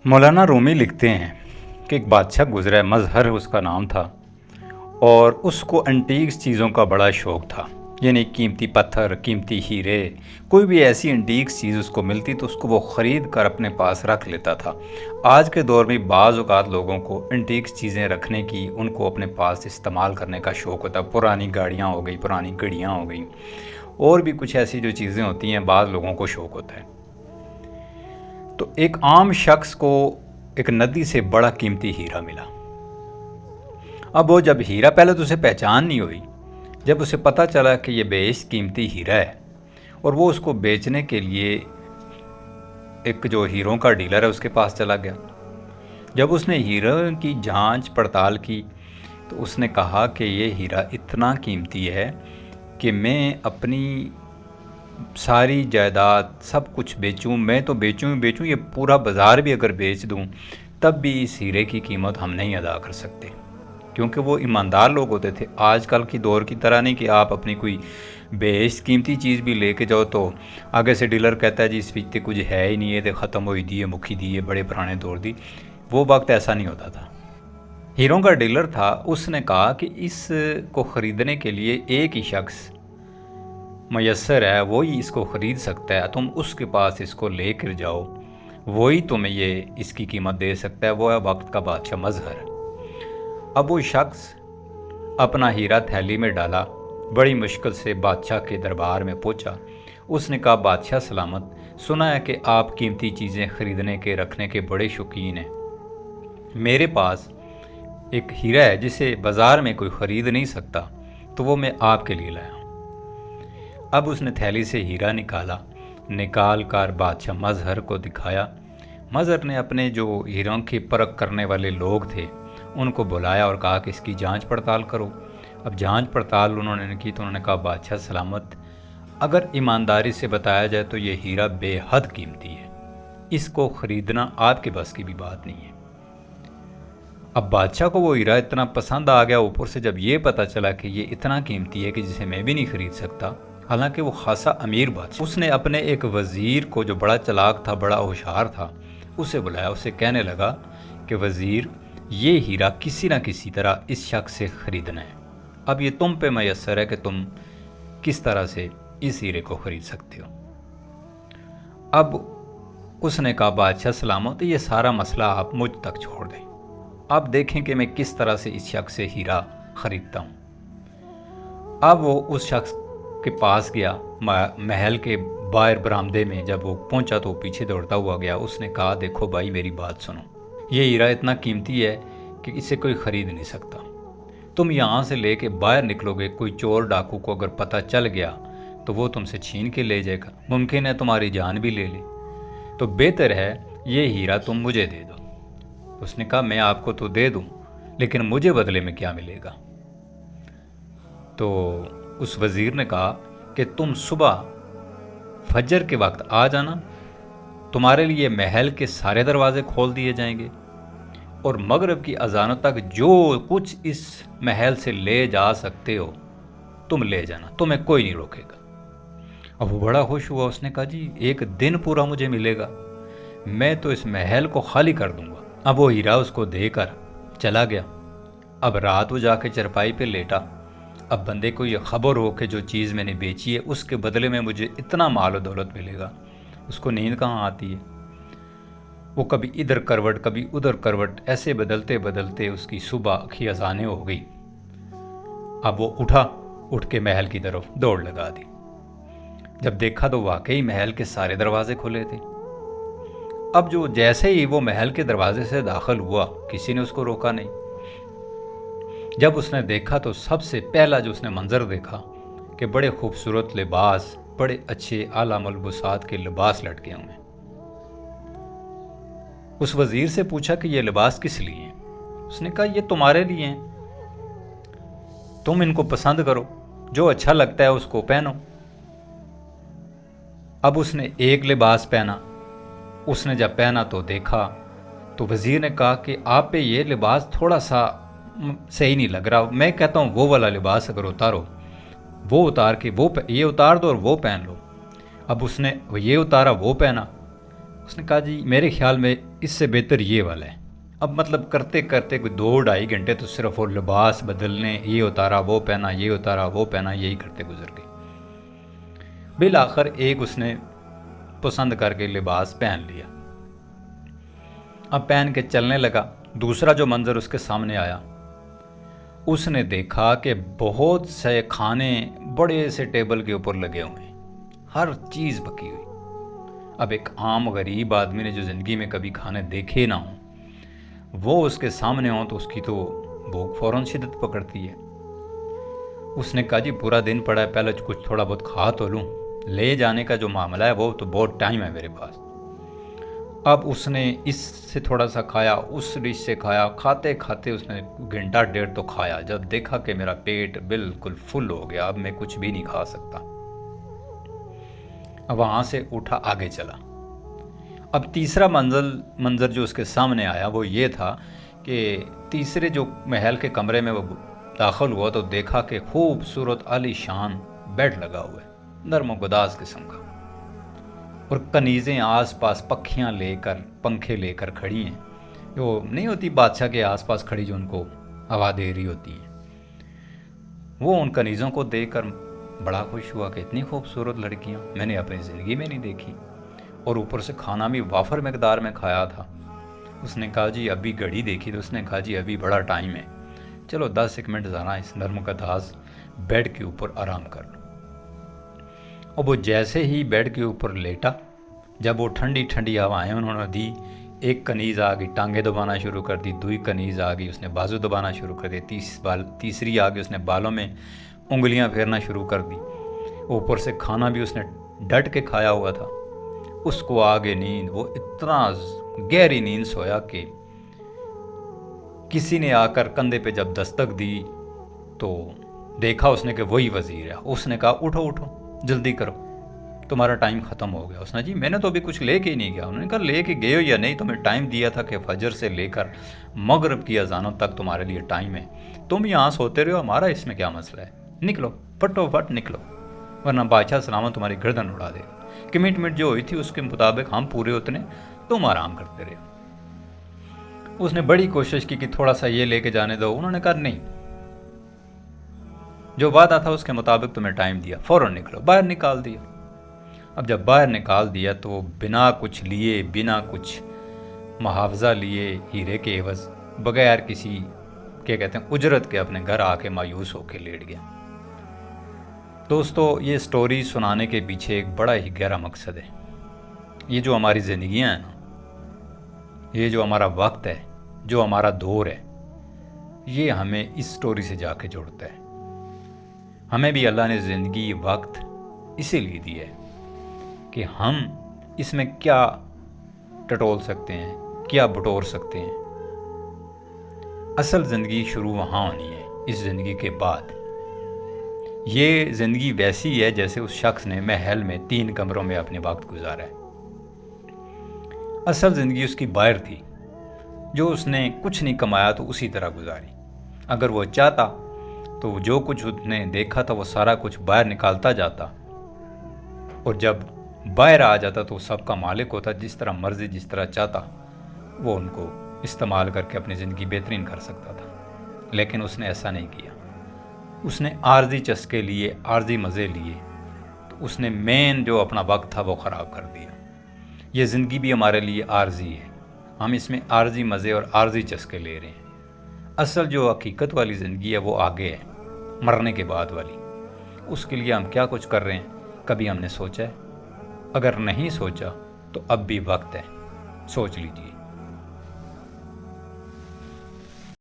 مولانا رومی لکھتے ہیں کہ ایک بادشاہ گزرا ہے، مظہر اس کا نام تھا، اور اس کو انٹیکس چیزوں کا بڑا شوق تھا، یعنی قیمتی پتھر، قیمتی ہیرے، کوئی بھی ایسی انٹیکس چیز اس کو ملتی تو اس کو وہ خرید کر اپنے پاس رکھ لیتا تھا۔ آج کے دور میں بعض اوقات لوگوں کو انٹیکس چیزیں رکھنے کی، ان کو اپنے پاس استعمال کرنے کا شوق ہوتا ہے۔ پرانی گاڑیاں ہو گئی، پرانی گھڑیاں ہو گئیں، اور بھی کچھ ایسی جو چیزیں ہوتی ہیں بعض لوگوں کو شوق ہوتا ہے۔ تو ایک عام شخص کو ایک ندی سے بڑا قیمتی ہیرا ملا۔ اب وہ جب ہیرا، پہلے تو اسے پہچان نہیں ہوئی، جب اسے پتہ چلا کہ یہ بیش قیمتی ہیرا ہے، اور وہ اس کو بیچنے کے لیے ایک جو ہیروں کا ڈیلر ہے اس کے پاس چلا گیا۔ جب اس نے ہیروں کی جانچ پڑتال کی تو اس نے کہا کہ یہ ہیرا اتنا قیمتی ہے کہ میں اپنی ساری جائیداد سب کچھ بیچوں، میں تو بیچوں ہی بیچوں، یہ پورا بازار بھی اگر بیچ دوں تب بھی اس ہیرے کی قیمت ہم نہیں ادا کر سکتے، کیونکہ وہ ایماندار لوگ ہوتے تھے۔ آج کل کی دور کی طرح نہیں کہ آپ اپنی کوئی بیش قیمتی چیز بھی لے کے جاؤ تو آگے سے ڈیلر کہتا ہے جی اس وچ کچھ ہے ہی نہیں ہے، تے ختم ہوئی دی ہے، مکھی دی ہے، بڑے پرانے دور دی۔ وہ وقت ایسا نہیں ہوتا تھا۔ ہیروں کا ڈیلر تھا، اس نے کہا کہ اس کو خریدنے کے لیے ایک ہی شخص میسر ہے، وہی اس کو خرید سکتا ہے، تم اس کے پاس اس کو لے کر جاؤ، وہی تمہیں یہ اس کی قیمت دے سکتا ہے، وہ ہے وقت کا بادشاہ مظہر۔ اب وہ شخص اپنا ہیرا تھیلی میں ڈالا، بڑی مشکل سے بادشاہ کے دربار میں پہنچا۔ اس نے کہا بادشاہ سلامت، سنا ہے کہ آپ قیمتی چیزیں خریدنے کے رکھنے کے بڑے شوقین ہیں، میرے پاس ایک ہیرا ہے جسے بازار میں کوئی خرید نہیں سکتا، تو وہ میں آپ کے لیے لایا ہوں۔ اب اس نے تھیلی سے ہیرا نکال کر بادشاہ مظہر کو دکھایا۔ مظہر نے اپنے جو ہیروں کی پرکھ کرنے والے لوگ تھے ان کو بلایا اور کہا کہ اس کی جانچ پڑتال کرو۔ اب جانچ پڑتال انہوں نے کی تو انہوں نے کہا بادشاہ سلامت، اگر ایمانداری سے بتایا جائے تو یہ ہیرا بے حد قیمتی ہے، اس کو خریدنا آپ کے بس کی بھی بات نہیں ہے۔ اب بادشاہ کو وہ ہیرا اتنا پسند آ گیا، اوپر سے جب یہ پتہ چلا کہ یہ اتنا قیمتی ہے کہ جسے میں بھی نہیں خرید سکتا، حالانکہ وہ خاصا امیر بادشاہ، اس نے اپنے ایک وزیر کو جو بڑا چلاک تھا، بڑا ہوشیار تھا، اسے بلایا، اسے کہنے لگا کہ وزیر، یہ ہیرا کسی نہ کسی طرح اس شخص سے خریدنا ہے، اب یہ تم پہ میسر ہے کہ تم کس طرح سے اس ہیرے کو خرید سکتے ہو۔ اب اس نے کہا بادشاہ سلامت، یہ سارا مسئلہ آپ مجھ تک چھوڑ دیں، آپ دیکھیں کہ میں کس طرح سے اس شخص سے ہیرا خریدتا ہوں۔ اب وہ اس شخص کے پاس گیا، محل کے باہر برآمدے میں جب وہ پہنچا تو وہ پیچھے دوڑتا ہوا گیا۔ اس نے کہا دیکھو بھائی میری بات سنو، یہ ہیرا اتنا قیمتی ہے کہ اسے کوئی خرید نہیں سکتا، تم یہاں سے لے کے باہر نکلو گے، کوئی چور ڈاکو کو اگر پتہ چل گیا تو وہ تم سے چھین کے لے جائے گا، ممکن ہے تمہاری جان بھی لے لے، تو بہتر ہے یہ ہیرا تم مجھے دے دو۔ اس نے کہا میں آپ کو تو دے دوں لیکن مجھے بدلے میں کیا ملے گا؟ تو اس وزیر نے کہا کہ تم صبح فجر کے وقت آ جانا، تمہارے لیے محل کے سارے دروازے کھول دیے جائیں گے، اور مغرب کی اذانوں تک جو کچھ اس محل سے لے جا سکتے ہو تم لے جانا، تمہیں کوئی نہیں روکے گا۔ اب وہ بڑا خوش ہوا، اس نے کہا جی ایک دن پورا مجھے ملے گا، میں تو اس محل کو خالی کر دوں گا۔ اب وہ ہیرا اس کو دے کر چلا گیا۔ اب رات وہ جا کے چرپائی پہ لیٹا، اب بندے کو یہ خبر ہو کہ جو چیز میں نے بیچی ہے اس کے بدلے میں مجھے اتنا مال و دولت ملے گا، اس کو نیند کہاں آتی ہے؟ وہ کبھی ادھر کروٹ کبھی ادھر کروٹ، ایسے بدلتے بدلتے اس کی صبح کی اذانیں ہو گئی۔ اب وہ اٹھ کے محل کی طرف دوڑ لگا دی۔ جب دیکھا تو واقعی محل کے سارے دروازے کھلے تھے۔ اب جو جیسے ہی وہ محل کے دروازے سے داخل ہوا کسی نے اس کو روکا نہیں۔ جب اس نے دیکھا تو سب سے پہلا جو اس نے منظر دیکھا کہ بڑے خوبصورت لباس، بڑے اچھے اعلیٰ ملبوسات کے لباس لٹکے ہوئے ہیں۔ اس وزیر سے پوچھا کہ یہ لباس کس لیے ہیں؟ اس نے کہا یہ تمہارے لیے ہیں، تم ان کو پسند کرو، جو اچھا لگتا ہے اس کو پہنو۔ اب اس نے ایک لباس پہنا، اس نے جب پہنا تو دیکھا تو وزیر نے کہا کہ آپ پہ یہ لباس تھوڑا سا صحیح نہیں لگ رہا، میں کہتا ہوں وہ والا لباس اگر اتارو، وہ اتار کے یہ اتار دو اور وہ پہن لو۔ اب اس نے یہ اتارا، وہ پہنا، اس نے کہا جی میرے خیال میں اس سے بہتر یہ والا ہے۔ اب مطلب کرتے کرتے کوئی 2-2.5 گھنٹے تو صرف وہ لباس بدلنے، یہ اتارا وہ پہنا، یہ اتارا وہ پہنا، یہی کرتے گزر گئے۔ بالآخر ایک اس نے پسند کر کے لباس پہن لیا، اب پہن کے چلنے لگا۔ دوسرا جو منظر اس کے سامنے آیا، اس نے دیکھا کہ بہت سے کھانے بڑے سے ٹیبل کے اوپر لگے ہوئے ہیں، ہر چیز پکی ہوئی۔ اب ایک عام غریب آدمی نے جو زندگی میں کبھی کھانے دیکھے نہ ہوں، وہ اس کے سامنے ہوں تو اس کی تو بھوک فوراً شدت پکڑتی ہے۔ اس نے کہا جی پورا دن پڑا ہے، پہلے کچھ تھوڑا بہت کھا تو لوں، لے جانے کا جو معاملہ ہے وہ تو بہت ٹائم ہے میرے پاس۔ اب اس نے اس سے تھوڑا سا کھایا، اس ڈش سے کھایا، کھاتے کھاتے اس نے 1-1.5 تو کھایا۔ جب دیکھا کہ میرا پیٹ بالکل فل ہو گیا، اب میں کچھ بھی نہیں کھا سکتا، اب وہاں سے اٹھا آگے چلا۔ اب تیسرا منظر جو اس کے سامنے آیا وہ یہ تھا کہ تیسرے جو محل کے کمرے میں وہ داخل ہوا تو دیکھا کہ خوبصورت عالی شان بیڈ لگا ہوا ہے، نرم و گداز قسم کا، اور کنیزیں آس پاس پکھیاں لے کر، پنکھے لے کر کھڑی ہیں، جو نہیں ہوتی بادشاہ کے آس پاس کھڑی جو ان کو ہوا دے رہی ہوتی ہیں۔ وہ ان کنیزوں کو دیکھ کر بڑا خوش ہوا کہ اتنی خوبصورت لڑکیاں میں نے اپنی زندگی میں نہیں دیکھی، اور اوپر سے کھانا بھی وافر مقدار میں کھایا تھا۔ اس نے کہا جی ابھی گھڑی دیکھی تو اس نے کہا جی ابھی بڑا ٹائم ہے، چلو 10 منٹ ذرا اس نرم گداز بیڈ کے اوپر آرام کر لو۔ اور وہ جیسے ہی بیڈ کے اوپر لیٹا، جب وہ ٹھنڈی ٹھنڈی ہوائیں انہوں نے دی، ایک کنیز آ گئی ٹانگیں دبانا شروع کر دی، دوئی کنیز آ گئی اس نے بازو دبانا شروع کر دی، تیسری آ گئی اس نے بالوں میں انگلیاں پھیرنا شروع کر دی، اوپر سے کھانا بھی اس نے ڈٹ کے کھایا ہوا تھا۔ اس کو آگے نیند، وہ اتنا گہری نیند سویا کہ کسی نے آ کر کندھے پہ جب دستک دی تو دیکھا اس نے کہ وہی وزیر ہے۔ اس نے کہا اٹھو اٹھو جلدی کرو، تمہارا ٹائم ختم ہو گیا۔ اس نے جی میں نے تو ابھی کچھ لے کے ہی نہیں گیا۔ انہوں نے کہا لے کے گئے ہو یا نہیں، تمہیں ٹائم دیا تھا کہ فجر سے لے کر مغرب کی اذانوں تک تمہارے لیے ٹائم ہے، تم یہاں سوتے رہو، ہمارا اس میں کیا مسئلہ ہے، نکلو پھٹو پھٹ نکلو، ورنہ بادشاہ سلامت تمہاری گردن اڑا دے گا۔ کمٹمنٹ جو ہوئی تھی اس کے مطابق ہم پورے اتنے، تم آرام کرتے رہے۔ اس نے بڑی کوشش کی کہ تھوڑا سا یہ لے کے جانے دو، انہوں نے کہا نہیں، جو وعدہ تھا اس کے مطابق تمہیں ٹائم دیا، فوراً نکلو۔ باہر نکال دیا۔ اب جب باہر نکال دیا تو بنا کچھ لیے، بنا کچھ محافظہ لیے، ہیرے کے عوض، بغیر کسی کیا کہتے ہیں اجرت کے اپنے گھر آ کے مایوس ہو کے لیٹ گیا۔ دوستو یہ سٹوری سنانے کے پیچھے ایک بڑا ہی گہرا مقصد ہے۔ یہ جو ہماری زندگیاں ہیں نا، یہ جو ہمارا وقت ہے، جو ہمارا دور ہے، یہ ہمیں اس سٹوری سے جا کے جوڑتا ہے۔ ہمیں بھی اللہ نے زندگی، وقت اسی لیے دی ہے کہ ہم اس میں کیا ٹٹول سکتے ہیں، کیا بٹور سکتے ہیں۔ اصل زندگی شروع وہاں ہونی ہے، اس زندگی کے بعد۔ یہ زندگی ویسی ہے جیسے اس شخص نے محل میں 3 کمروں میں اپنے وقت گزارا ہے۔ اصل زندگی اس کی باہر تھی، جو اس نے کچھ نہیں کمایا تو اسی طرح گزاری۔ اگر وہ چاہتا تو جو کچھ اس نے دیکھا تھا وہ سارا کچھ باہر نکالتا جاتا، اور جب باہر آ جاتا تو سب کا مالک ہوتا، جس طرح مرضی جس طرح چاہتا وہ ان کو استعمال کر کے اپنی زندگی بہترین کر سکتا تھا۔ لیکن اس نے ایسا نہیں کیا، اس نے عارضی چسکے لیے، عارضی مزے لیے، تو اس نے مین جو اپنا وقت تھا وہ خراب کر دیا۔ یہ زندگی بھی ہمارے لیے عارضی ہے، ہم اس میں عارضی مزے اور عارضی چسکے لے رہے ہیں۔ اصل جو حقیقت والی زندگی ہے وہ آگے ہے، مرنے کے بعد والی۔ اس کے لیے ہم کیا کچھ کر رہے ہیں، کبھی ہم نے سوچا ہے؟ اگر نہیں سوچا تو اب بھی وقت ہے، سوچ لیجئے۔